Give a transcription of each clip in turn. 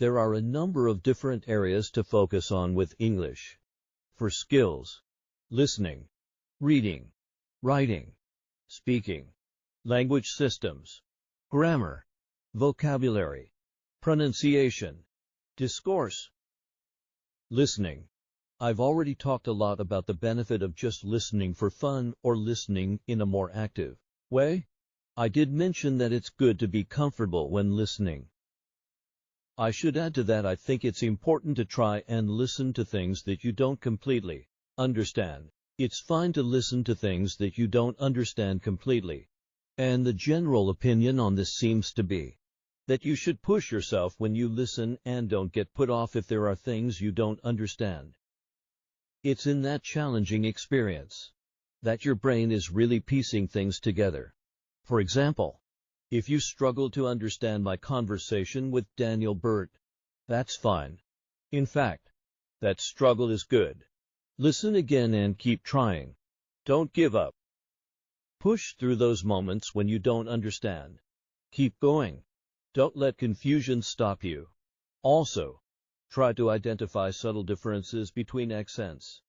There are a number of different areas to focus on with English. For skills: listening, reading, writing, speaking, language systems, grammar, vocabulary, pronunciation, discourse. Listening. I've already talked a lot about the benefit of just listening for fun or listening in a more active way. I did mention that it's good to be comfortable when listening. I should add to that I think it's important to try and listen to things that you don't completely understand. It's fine to listen to things that you don't understand completely. And the general opinion on this seems to be that you should push yourself when you listen and don't get put off if there are things you don't understand. It's in that challenging experience that your brain is really piecing things together. For example, if you struggle to understand my conversation with Daniel Burt, that's fine. In fact, that struggle is good. Listen again and keep trying. Don't give up. Push through those moments when you don't understand. Keep going. Don't let confusion stop you. Also, try to identify subtle differences between accents.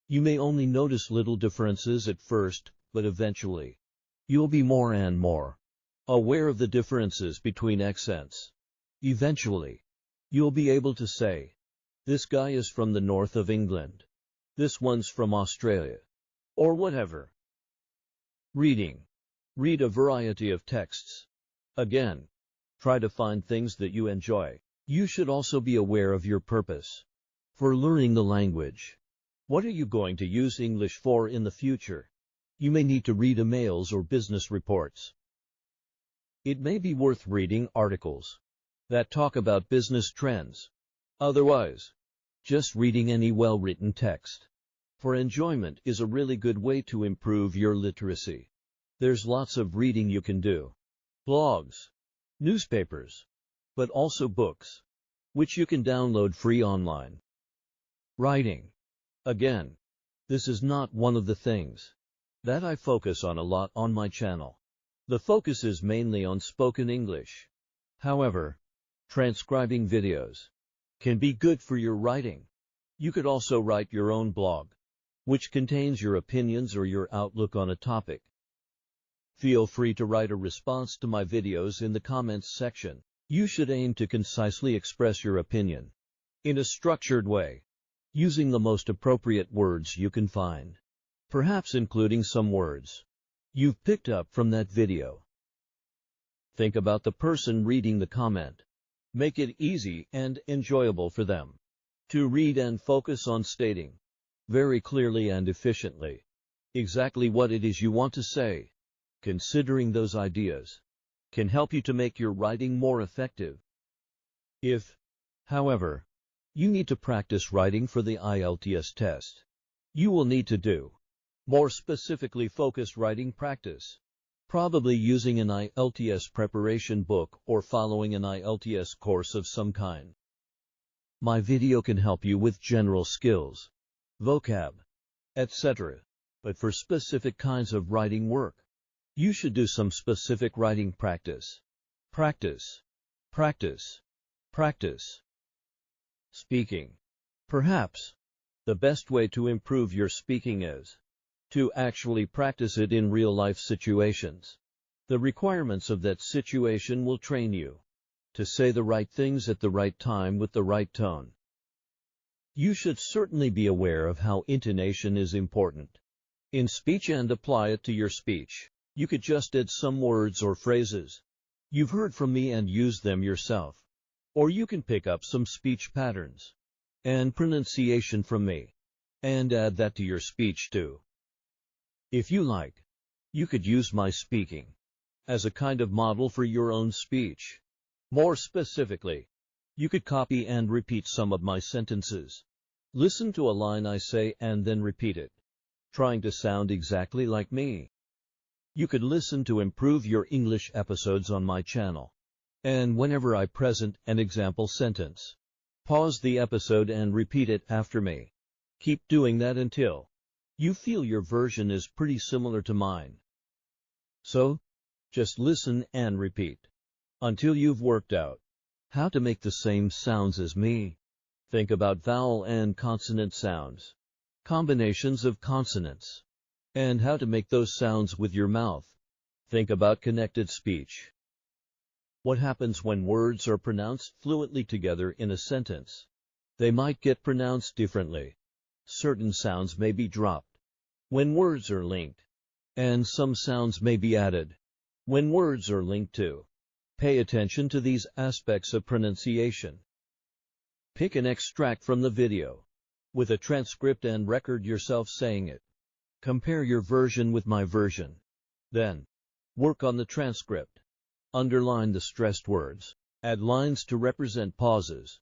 You may only notice little differences at first, but eventually, you'll be more and more aware of the differences between accents. Eventually, you'll be able to say, this guy is from the north of England. This one's from Australia. Or whatever. Reading. Read a variety of texts. Again, try to find things that you enjoy. You should also be aware of your purpose for learning the language. What are you going to use English for in the future? You may need to read emails or business reports. It may be worth reading articles that talk about business trends. Otherwise, just reading any well-written text for enjoyment is a really good way to improve your literacy. There's lots of reading you can do. Blogs, newspapers, but also books, which you can download free online. Writing. Again, this is not one of the things that I focus on a lot on my channel. The focus is mainly on spoken English. However, transcribing videos can be good for your writing. You could also write your own blog, which contains your opinions or your outlook on a topic. Feel free to write a response to my videos in the comments section. You should aim to concisely express your opinion in a structured way, using the most appropriate words you can find, perhaps including some words you've picked up from that video. Think about the person reading the comment. Make it easy and enjoyable for them to read and focus on stating very clearly and efficiently exactly what it is you want to say. Considering those ideas can help you to make your writing more effective. If, however, you need to practice writing for the IELTS test, you will need to do more specifically focused writing practice, probably using an IELTS preparation book or following an IELTS course of some kind. My video can help you with general skills, vocab, etc. But for specific kinds of writing work, you should do some specific writing practice. Practice, practice, practice. Speaking. Perhaps the best way to improve your speaking is to actually practice it in real-life situations. The requirements of that situation will train you to say the right things at the right time with the right tone. You should certainly be aware of how intonation is important in speech and apply it to your speech. You could just add some words or phrases you've heard from me and use them yourself. Or you can pick up some speech patterns and pronunciation from me and add that to your speech too. If you like, you could use my speaking as a kind of model for your own speech. More specifically, you could copy and repeat some of my sentences. Listen to a line I say and then repeat it, trying to sound exactly like me. You could listen to improve your English episodes on my channel. And whenever I present an example sentence, pause the episode and repeat it after me. Keep doing that until you feel your version is pretty similar to mine. So, just listen and repeat until you've worked out How to make the same sounds as me. Think about vowel and consonant sounds, combinations of consonants, and how to make those sounds with your mouth. Think about connected speech. What happens when words are pronounced fluently together in a sentence? They might get pronounced differently. Certain sounds may be dropped when words are linked, and some sounds may be added when words are linked too. Pay attention to these aspects of pronunciation. Pick an extract from the video with a transcript and record yourself saying it. Compare your version with my version. Then, work on the transcript. Underline the stressed words. Add lines to represent pauses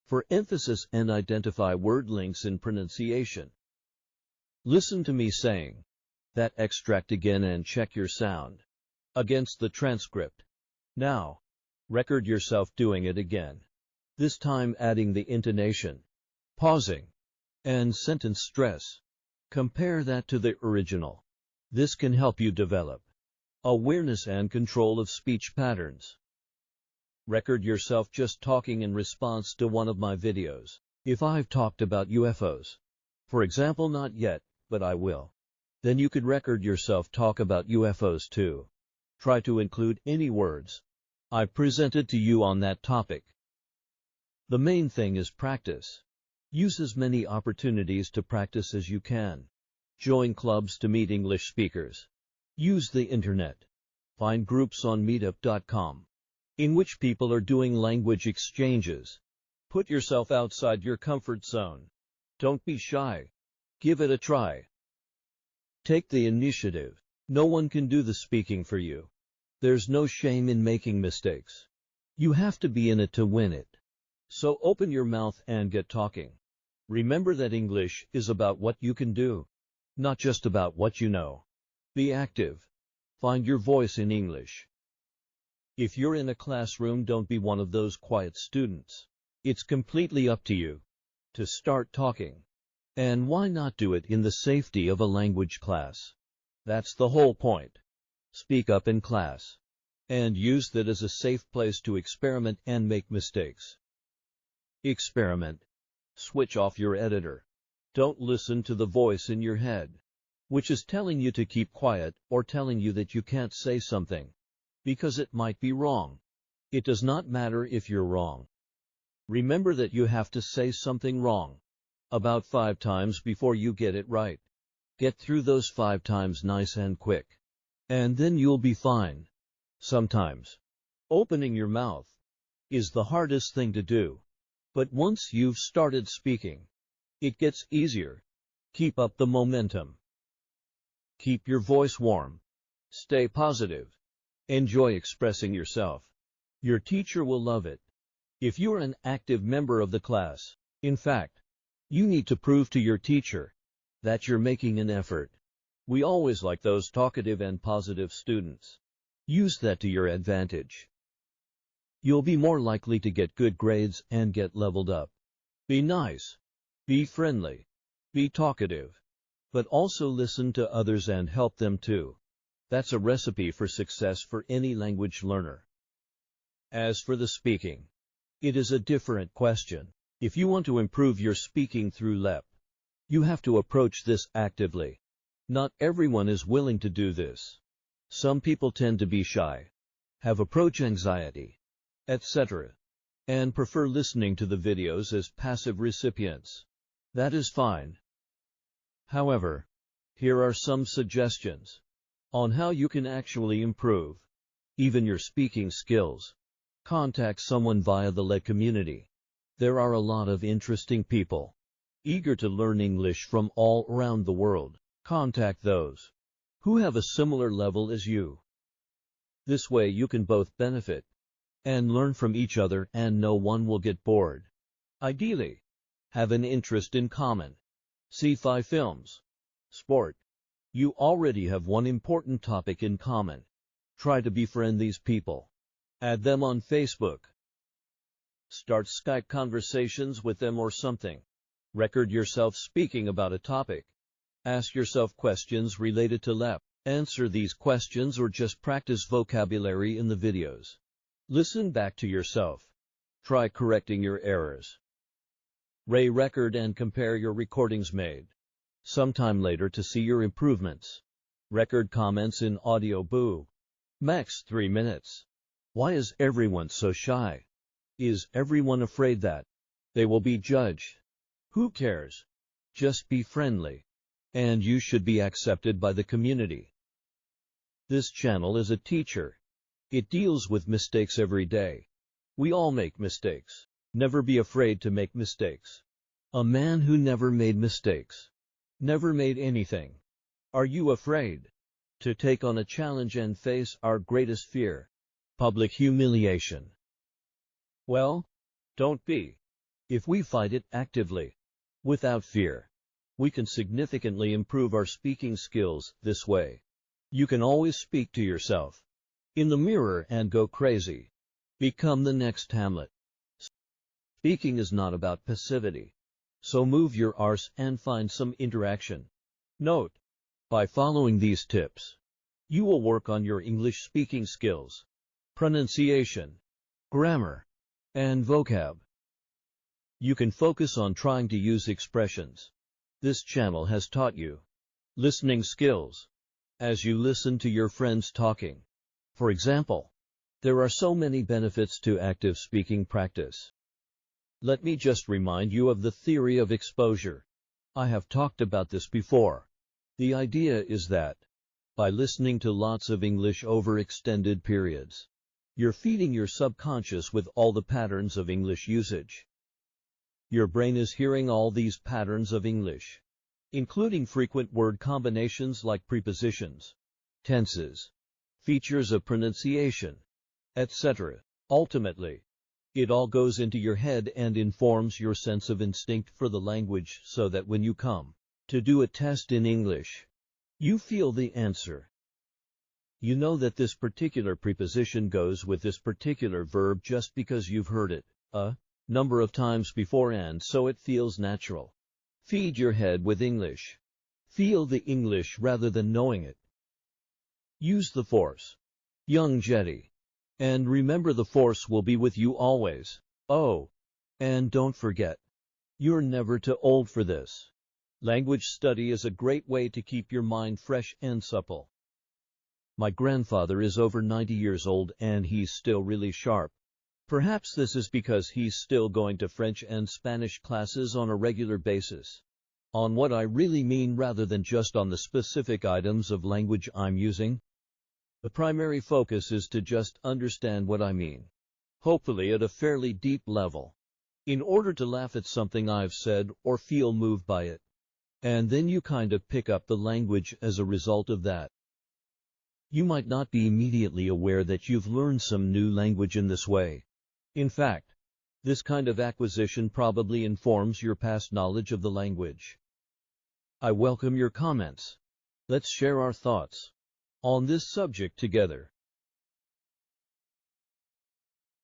for emphasis and identify word links in pronunciation. Listen to me saying that extract again and check your sound against the transcript. Now, record yourself doing it again, this time adding the intonation, pausing, and sentence stress. Compare that to the original. This can help you develop awareness and control of speech patterns. Record yourself just talking in response to one of my videos. If I've talked about UFOs, for example, not yet, but I will, then you could record yourself talk about UFOs too. Try to include any words I presented to you on that topic. The main thing is practice. Use as many opportunities to practice as you can. Join clubs to meet English speakers. Use the internet. Find groups on meetup.com in which people are doing language exchanges. Put yourself outside your comfort zone. Don't be shy. Give it a try. Take the initiative. No one can do the speaking for you. There's no shame in making mistakes. You have to be in it to win it. So open your mouth and get talking. Remember that English is about what you can do, not just about what you know. Be active. Find your voice in English. If you're in a classroom, don't be one of those quiet students. It's completely up to you to start talking. And why not do it in the safety of a language class? That's the whole point. Speak up in class and use that as a safe place to experiment and make mistakes. Experiment. Switch off your editor. Don't listen to the voice in your head, which is telling you to keep quiet or telling you that you can't say something because it might be wrong. It does not matter if you're wrong. Remember that you have to say something wrong about 5 times before you get it right. Get through those 5 times nice and quick, and then you'll be fine. Sometimes opening your mouth is the hardest thing to do, but once you've started speaking, it gets easier. Keep up the momentum. Keep your voice warm. Stay positive. Enjoy expressing yourself. Your teacher will love it. If you're an active member of the class, in fact, you need to prove to your teacher that you're making an effort. We always like those talkative and positive students. Use that to your advantage. You'll be more likely to get good grades and get leveled up. Be nice. Be friendly. Be talkative. But also listen to others and help them too. That's a recipe for success for any language learner. As for the speaking, it is a different question. If you want to improve your speaking through LEP, you have to approach this actively. Not everyone is willing to do this. Some people tend to be shy, have approach anxiety, etc., and prefer listening to the videos as passive recipients. That is fine. However, here are some suggestions on how you can actually improve even your speaking skills. Contact someone via the LEP community. There are a lot of interesting people eager to learn English from all around the world. Contact those who have a similar level as you. This way you can both benefit and learn from each other, and no one will get bored. Ideally, have an interest in common. Sci-fi films, sport. You already have one important topic in common. Try to befriend these people. Add them on Facebook. Start Skype conversations with them or something. Record yourself speaking about a topic. Ask yourself questions related to LEP. Answer these questions or just practice vocabulary in the videos. Listen back to yourself. Try correcting your errors. Record and compare your recordings made sometime later to see your improvements. Record comments in audio boo. Max 3 minutes. Why is everyone so shy? Is everyone afraid that they will be judged? Who cares? Just be friendly. And you should be accepted by the community. This channel is a teacher. It deals with mistakes every day. We all make mistakes. Never be afraid to make mistakes. A man who never made mistakes. Never made anything. Are you afraid to take on a challenge and face our greatest fear? Public humiliation. Well, don't be. If we fight it actively, without fear, we can significantly improve our speaking skills this way. You can always speak to yourself in the mirror and go crazy. Become the next Hamlet. Speaking is not about passivity. So move your arse and find some interaction. Note: by following these tips, you will work on your English speaking skills, pronunciation, grammar, and vocab. You can focus on trying to use expressions this channel has taught you. Listening skills. As you listen to your friends talking, for example, there are so many benefits to active speaking practice. Let me just remind you of the theory of exposure. I have talked about this before. The idea is that, by listening to lots of English over extended periods, you're feeding your subconscious with all the patterns of English usage. Your brain is hearing all these patterns of English, including frequent word combinations like prepositions, tenses, features of pronunciation, etc. Ultimately, it all goes into your head and informs your sense of instinct for the language so that when you come to do a test in English, you feel the answer. You know that this particular preposition goes with this particular verb just because you've heard it a number of times before and so it feels natural. Feed your head with English. Feel the English rather than knowing it. Use the force. Young Jetty. And remember, the force will be with you always. Oh, and don't forget, you're never too old for this. Language study is a great way to keep your mind fresh and supple. My grandfather is over 90 years old and he's still really sharp. Perhaps this is because he's still going to French and Spanish classes on a regular basis. On what I really mean rather than just on the specific items of language I'm using. The primary focus is to just understand what I mean, hopefully at a fairly deep level, in order to laugh at something I've said or feel moved by it. And then you kind of pick up the language as a result of that. You might not be immediately aware that you've learned some new language in this way. In fact, this kind of acquisition probably informs your past knowledge of the language. I welcome your comments. Let's share our thoughts on this subject together.